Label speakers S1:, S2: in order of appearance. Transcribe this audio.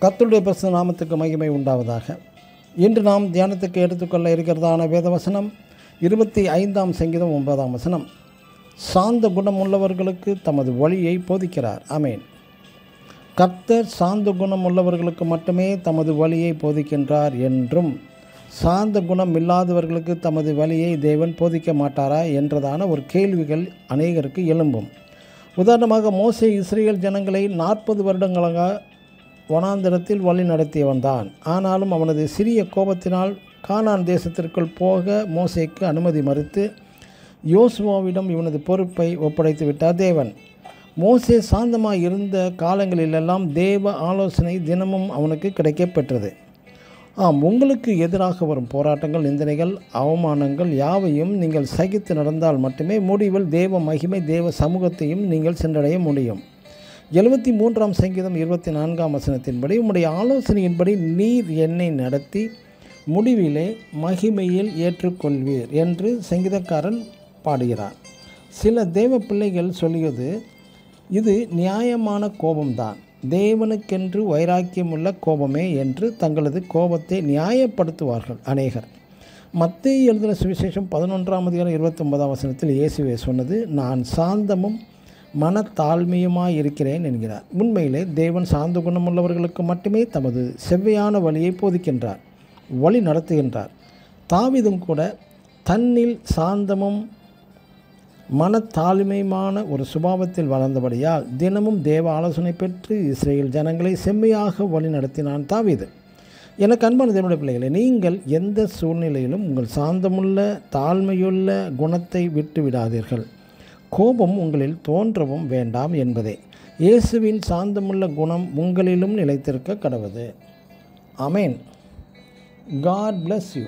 S1: கர்த்தருடைய பரிசுத்த நாமத்துக்கு மகிமை உண்டாவதாக. இன்று நாம் தியானத்துக்கு எடுத்துக்கொள்ள இருக்கிறதான வேதவசனம் 25ஆம் சங்கீதம் 9ஆம் வசனம். சாந்த குணம் உள்ளவர்களுக்கு தமது வழியை போதிக்கிறார். ஆமென். கர்த்தர் சாந்த குணம் உள்ளவர்களுக்கு மட்டுமே தமது வழியை போதிக்கின்றார் என்றும், சாந்த குணம் இல்லாதவர்களுக்கு தமது வழியை தேவன் போதிக்க மாட்டாரா என்றதான ஒரு கேள்விகள் அநேகருக்கு எழும்பும். உதாரணமாக, மோசே இஸ்ரேல் ஜனங்களை 40 வருடங்களாக வனாந்திரத்தில் வழி நடத்தியவன் தான். ஆனாலும் அவனது சிறிய கோபத்தினால் கானான் தேசத்திற்குள் போக மோசேக்கு அனுமதி மறுத்து யோசுவாவிடம் இவனது பொறுப்பை ஒப்படைத்து விட்டார் தேவன். மோசே சாந்தமாக இருந்த காலங்களிலெல்லாம் தேவ ஆலோசனை தினமும் அவனுக்கு கிடைக்கப்பெற்றது. உங்களுக்கு எதிராக வரும் போராட்டங்கள், நிந்தனைகள், அவமானங்கள் யாவையும் நீங்கள் சகித்து நடந்தால் மட்டுமே முடிவில் தேவ மகிமை, தேவ சமூகத்தையும் நீங்கள் சென்றடைய முடியும். 73ஆம் சங்கீதம் 24ஆம் வசனத்தின்படி, உம்முடைய ஆலோசனையின்படி நீர் என்னை நடத்தி முடிவிலே மகிமையில் ஏற்றுக்கொள்வீர் என்று சங்கீதக்காரன் பாடுகிறார். சில தேவ பிள்ளைகள் சொல்லியது, இது நியாயமான கோபம்தான், தேவனுக்கென்று வைராக்கியமுள்ள கோபமே என்று தங்களது கோபத்தை நியாயப்படுத்துவார்கள் அநேகர். மத்தேயு எழுதின சுவிசேஷம் 11ஆம் அதிகாரம் 29ஆம் வசனத்தில் இயேசுவே சொன்னது, நான் சாந்தமும் மனத்தாழ்மையுமாய் இருக்கிறேன் என்கிறார். உண்மையிலே தேவன் சாந்த குணமுள்ளவர்களுக்கு மட்டுமே தமது செவ்வையான வழியை போதிக்கின்றார், வழி நடத்துகின்றார். தாவீதும் கூட தன்னில் சாந்தமும் மனத்தாழ்மையுமான ஒரு சுபாவத்தில் வளர்ந்தபடியால் தினமும் தேவ ஆலோசனை பெற்று இஸ்ரேல் ஜனங்களை செம்மையாக வழி நடத்தினான் தாவீது. எனக்கு அன்பான தேவனுடைய பிள்ளைகளை, நீங்கள் எந்த சூழ்நிலையிலும் உங்கள் சாந்தமுள்ள தாழ்மையுள்ள குணத்தை விட்டு விடாதீர்கள். கோபம் உங்களில் தோன்றவும் வேண்டாம் என்பதே. இயேசுவின் சாந்தமுள்ள குணம் உங்களிலும் நிலைத்திருக்க கடவுது. ஆமென். God bless you.